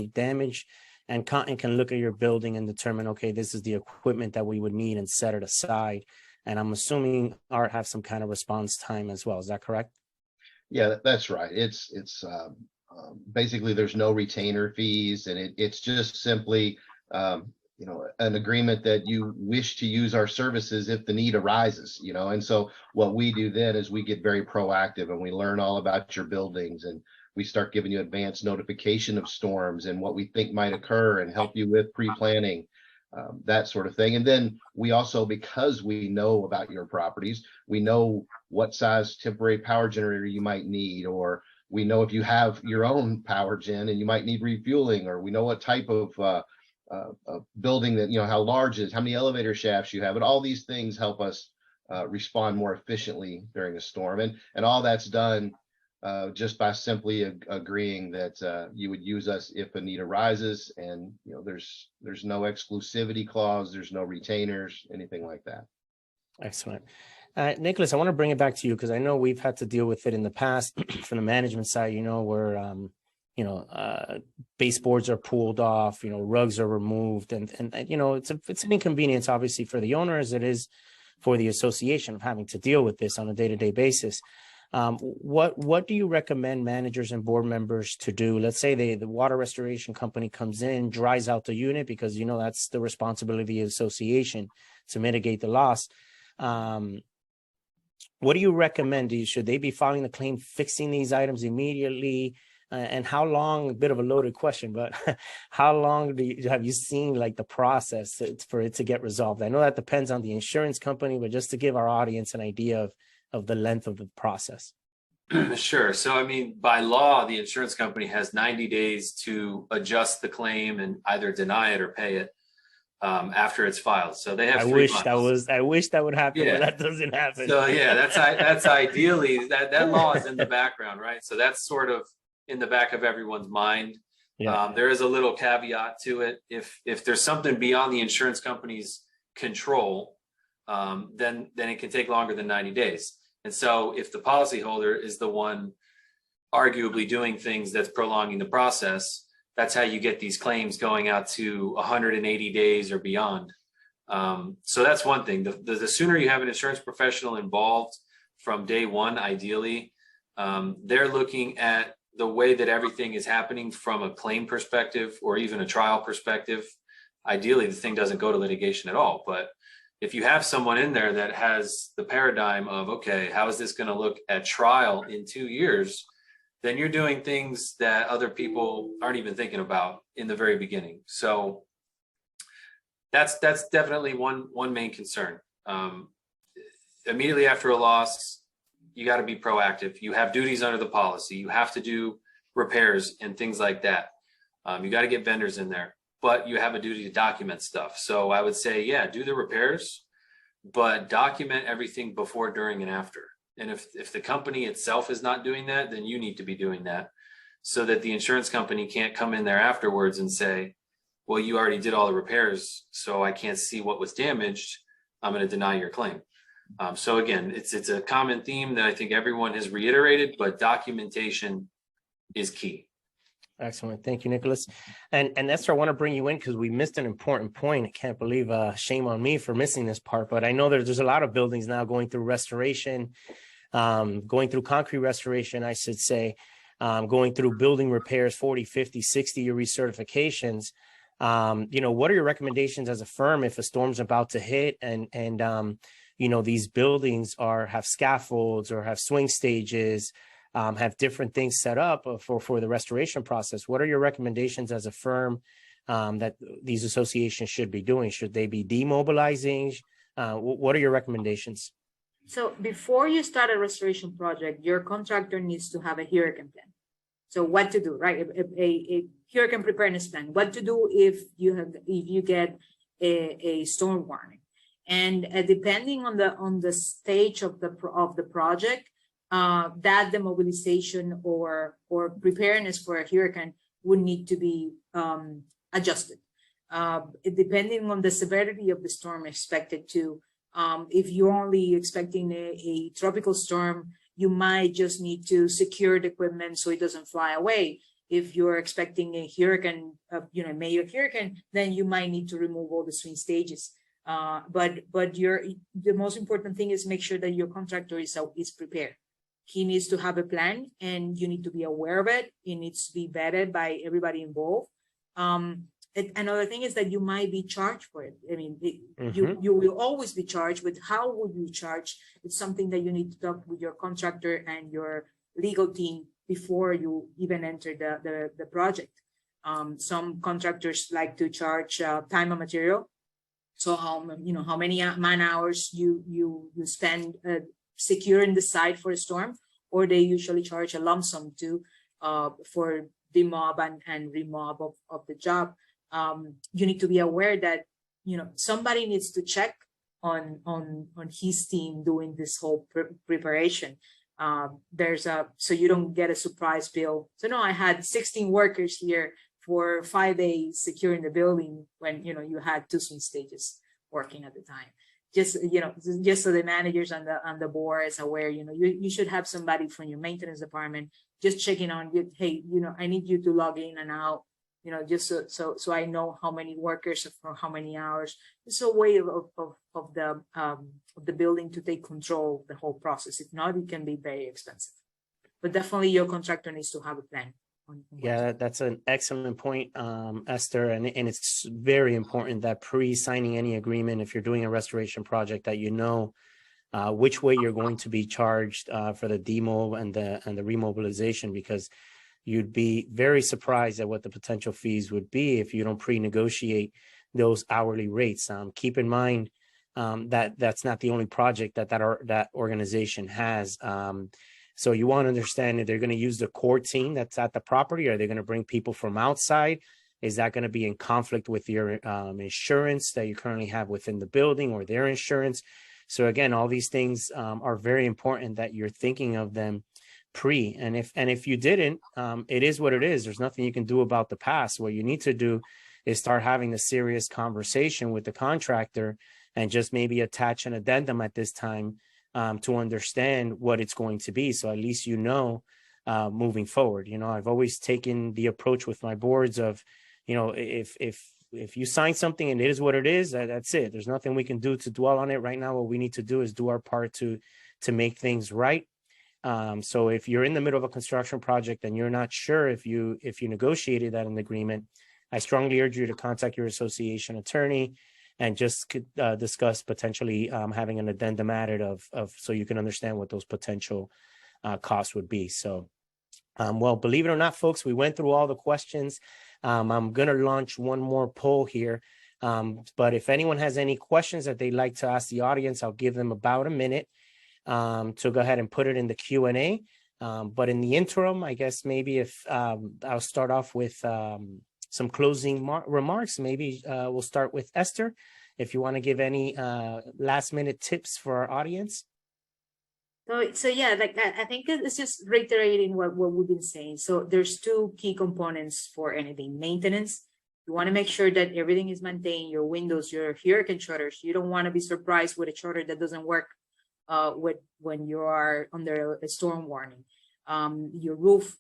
damage? And Cotton can look at your building and determine, okay, this is the equipment that we would need, and set it aside. And I'm assuming Art have some kind of response time as well. Is that correct? Yeah, that's right. It's basically there's no retainer fees, and it's just simply an agreement that you wish to use our services if the need arises. And so what we do then is we get very proactive, and we learn all about your buildings, and we start giving you advance notification of storms and what we think might occur, and help you with pre-planning, that sort of thing. And then we also, because we know about your properties, we know what size temporary power generator you might need, or we know if you have your own power gen and you might need refueling, or we know what type of building that, how large it is, how many elevator shafts you have. And all these things help us respond more efficiently during a storm. And all that's done just by simply agreeing that you would use us if a need arises. And, there's no exclusivity clause, there's no retainers, anything like that. Excellent. Nicholas, I want to bring it back to you, because I know we've had to deal with it in the past from the management side, where, baseboards are pulled off, rugs are removed, and it's an inconvenience, obviously, for the owner, as it is for the association, of having to deal with this on a day-to-day basis. What do you recommend managers and board members to do? Let's say the water restoration company comes in, dries out the unit, because, that's the responsibility of the association to mitigate the loss. what do you recommend? Should they be filing the claim, fixing these items immediately? And how long, a bit of a loaded question, but how long have you seen like the process for it to get resolved? I know that depends on the insurance company, but just to give our audience an idea of the length of the process. Sure. So, I mean, by law, the insurance company has 90 days to adjust the claim and either deny it or pay it after it's filed. So they have 3 months. I wish that would happen, Yeah. but that doesn't happen. So yeah, that's ideally that law is in the background, right? So that's sort of in the back of everyone's mind. Yeah. There is a little caveat to it. If there's something beyond the insurance company's control, then it can take longer than 90 days. And so if the policyholder is the one arguably doing things that's prolonging the process, that's how you get these claims going out to 180 days or beyond. So that's one thing. The sooner you have an insurance professional involved from day one, ideally, they're looking at the way that everything is happening from a claim perspective or even a trial perspective. Ideally, the thing doesn't go to litigation at all. But if you have someone in there that has the paradigm of, okay, how is this going to look at trial in 2 years, then you're doing things that other people aren't even thinking about in the very beginning. So that's definitely one main concern. Immediately after a loss, you got to be proactive. You have duties under the policy. You have to do repairs and things like that. You got to get vendors in there, but you have a duty to document stuff. So I would say, yeah, do the repairs, but document everything before, during, and after. And if the company itself is not doing that, then you need to be doing that so that the insurance company can't come in there afterwards and say, well, you already did all the repairs, so I can't see what was damaged. I'm going to deny your claim. So again, it's a common theme that I think everyone has reiterated, but documentation is key. Excellent. Thank you, Nicholas. And Esther, I want to bring you in because we missed an important point. I can't believe, shame on me for missing this part, but I know there's a lot of buildings now going through restoration, going through concrete restoration, I should say, going through building repairs, 40, 50, 60-year recertifications. What are your recommendations as a firm if a storm's about to hit and these buildings have scaffolds or have swing stages, have different things set up for the restoration process? What are your recommendations as a firm that these associations should be doing? Should they be demobilizing? What are your recommendations? So before you start a restoration project, your contractor needs to have a hurricane plan. So what to do, right? A hurricane preparedness plan. What to do if you get a storm warning, and depending on the stage of the project, that demobilization or preparedness for a hurricane would need to be adjusted. Depending on the severity of the storm expected to. If you're only expecting a tropical storm, you might just need to secure the equipment so it doesn't fly away. If you're expecting a hurricane, a major hurricane, then you might need to remove all the swing stages. But the most important thing is make sure that your contractor is prepared. He needs to have a plan, and you need to be aware of it. It needs to be vetted by everybody involved. Another thing is that you might be charged for it. I mean, you will always be charged, but how would you charge? It's something that you need to talk with your contractor and your legal team before you even enter the project. Some contractors like to charge time and material. So how many man hours you spend securing the site for a storm, or they usually charge a lump sum for demob and remob of the job. You need to be aware that somebody needs to check on his team doing this whole preparation. So you don't get a surprise bill. So no, I had 16 workers here for 5 days securing the building when you had 2 swing stages working at the time. Just so the managers on the board is aware, you should have somebody from your maintenance department just checking on you. Hey, I need you to log in and out, just so I know how many workers for how many hours. It's a way of the building to take control of the whole process. If not, it can be very expensive. But definitely your contractor needs to have a plan. Yeah, that's an excellent point, Esther, and it's very important that pre-signing any agreement, if you're doing a restoration project, that which way you're going to be charged for the demo and the remobilization, because you'd be very surprised at what the potential fees would be if you don't pre-negotiate those hourly rates. Keep in mind that that's not the only project that organization has. So you want to understand if they're going to use the core team that's at the property, or are they going to bring people from outside? Is that going to be in conflict with your insurance that you currently have within the building, or their insurance? So again, all these things are very important that you're thinking of them pre. And if you didn't, it is what it is. There's nothing you can do about the past. What you need to do is start having a serious conversation with the contractor and just maybe attach an addendum at this time to understand what it's going to be. So at least you know moving forward. You know, I've always taken the approach with my boards of, you know, if you sign something and it is what it is, that's it. There's nothing we can do to dwell on it right now. What we need to do is do our part to make things right. So if you're in the middle of a construction project and you're not sure if you negotiated that in the agreement, I strongly urge you to contact your association attorney and just discuss potentially having an addendum added of so you can understand what those potential costs would be. So, well, believe it or not, folks, we went through all the questions. I'm going to launch one more poll here. But if anyone has any questions that they'd like to ask the audience, I'll give them about a minute to go ahead and put it in the Q&A. But in the interim, I guess maybe if I'll start off with some closing remarks. Maybe we'll start with Esther, if you want to give any last minute tips for our audience. So yeah, like I think it's just reiterating what we've been saying. So there's two key components for anything. Maintenance. You want to make sure that everything is maintained, your windows, your hurricane shutters. You don't want to be surprised with a shutter that doesn't work when you are under a storm warning. Your roof,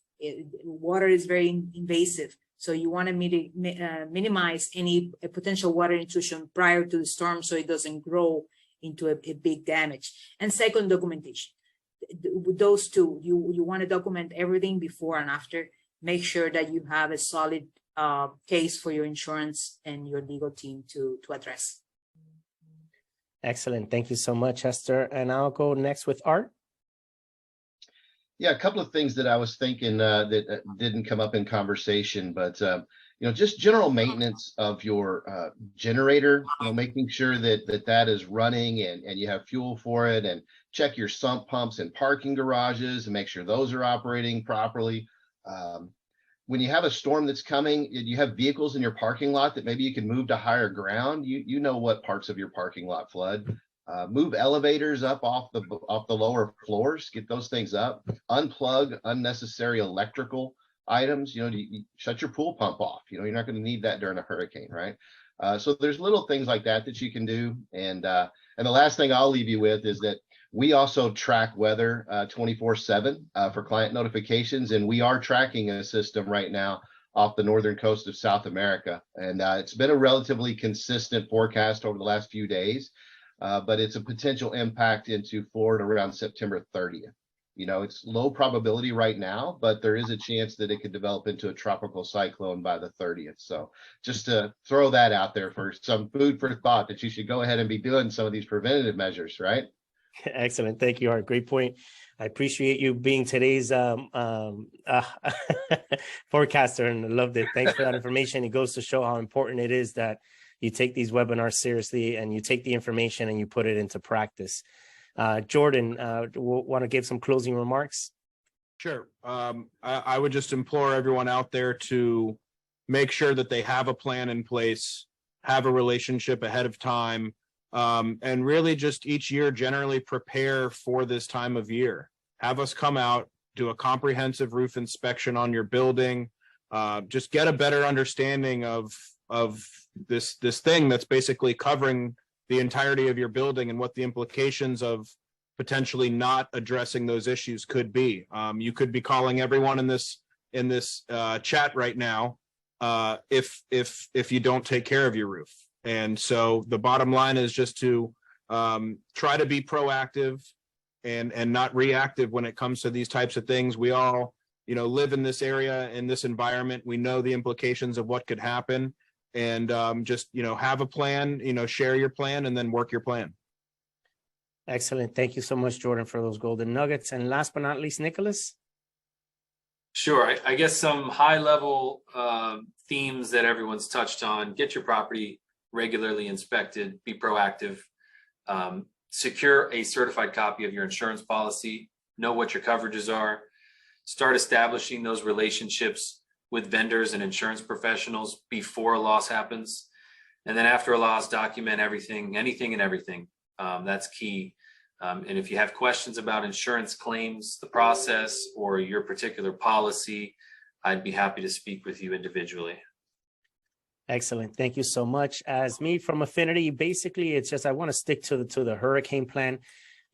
water is very invasive. So you want to minimize any potential water intrusion prior to the storm so it doesn't grow into a big damage. And second, documentation. With those two, you want to document everything before and after. Make sure that you have a solid case for your insurance and your legal team to address. Excellent. Thank you so much, Esther. And I'll go next with Art. Yeah, a couple of things that I was thinking that didn't come up in conversation, but you know, just general maintenance of your generator, you know, making sure that is running and you have fuel for it, and check your sump pumps and parking garages and make sure those are operating properly. When you have a storm that's coming, you have vehicles in your parking lot that maybe you can move to higher ground. You know what parts of your parking lot flood. Move elevators up off the lower floors, get those things up, unplug unnecessary electrical items. You know, you shut your pool pump off. You know, you're not going to need that during a hurricane, right? So there's little things like that you can do. And the last thing I'll leave you with is that we also track weather 24/7 for client notifications, and we are tracking a system right now off the northern coast of South America. And it's been a relatively consistent forecast over the last few days. But it's a potential impact into Florida around September 30th. You know, it's low probability right now, but there is a chance that it could develop into a tropical cyclone by the 30th. So just to throw that out there for some food for thought, that you should go ahead and be doing some of these preventative measures, right? Excellent. Thank you, Art. Great point. I appreciate you being today's forecaster, and I loved it. Thanks for that information. It goes to show how important it is that you take these webinars seriously and you take the information and you put it into practice. Jordan, want to give some closing remarks? Sure. I would just implore everyone out there to make sure that they have a plan in place, have a relationship ahead of time, and really just each year generally prepare for this time of year. Have us come out, do a comprehensive roof inspection on your building, just get a better understanding of this thing that's basically covering the entirety of your building and what the implications of potentially not addressing those issues could be. You could be calling everyone in this chat right now if you don't take care of your roof. And so the bottom line is just to try to be proactive and not reactive when it comes to these types of things. We all, you know, live in this area, in this environment. We know the implications of what could happen. And just, you know, have a plan, you know, share your plan and then work your plan. Excellent. Thank you so much, Jordan, for those golden nuggets. And last but not least, Nicholas. Sure. I guess some high level themes that everyone's touched on: get your property regularly inspected, be proactive, secure a certified copy of your insurance policy, know what your coverages are, start establishing those relationships with vendors and insurance professionals before a loss happens. And then after a loss, document everything, anything and everything. That's key. And if you have questions about insurance claims, the process, or your particular policy, I'd be happy to speak with you individually. Excellent. Thank you so much. As me from Affinity, basically, it's just I want to stick to the hurricane plan.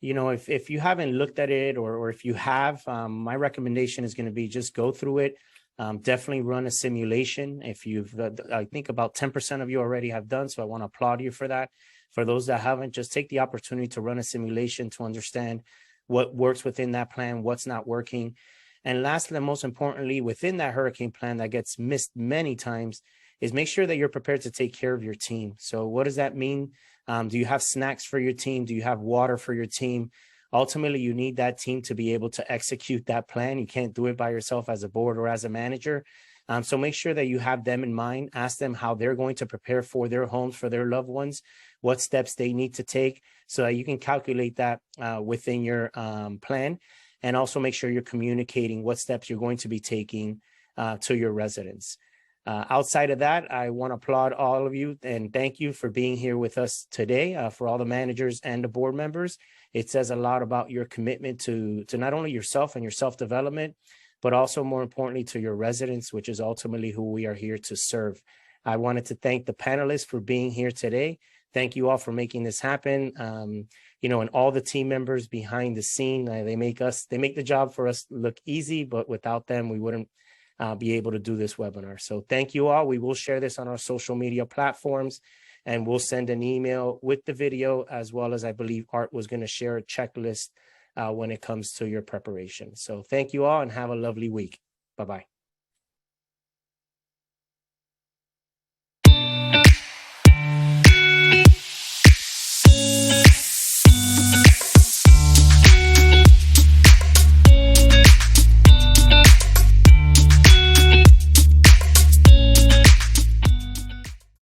You know, if you haven't looked at it, or if you have, my recommendation is going to be just go through it. Definitely run a simulation. If you've, I think about 10% of you already have done, so I want to applaud you for that. For those that haven't, just take the opportunity to run a simulation to understand what works within that plan, what's not working. And lastly, and most importantly, within that hurricane plan that gets missed many times, is make sure that you're prepared to take care of your team. So what does that mean? Do you have snacks for your team? Do you have water for your team? Ultimately, you need that team to be able to execute that plan. You can't do it by yourself as a board or as a manager. So make sure that you have them in mind. Ask them how they're going to prepare for their homes, for their loved ones, what steps they need to take, so that you can calculate that within your plan. And also make sure you're communicating what steps you're going to be taking to your residents. Outside of that, I want to applaud all of you and thank you for being here with us today. For all the managers and the board members, it says a lot about your commitment to not only yourself and your self-development, but also more importantly to your residents, which is ultimately who we are here to serve. I wanted to thank the panelists for being here today. Thank you all for making this happen. You know, and all the team members behind the scene, they make the job for us look easy, but without them, we wouldn't be able to do this webinar. So thank you all. We will share this on our social media platforms, and we'll send an email with the video, as well as I believe Art was going to share a checklist when it comes to your preparation. So thank you all and have a lovely week. Bye-bye.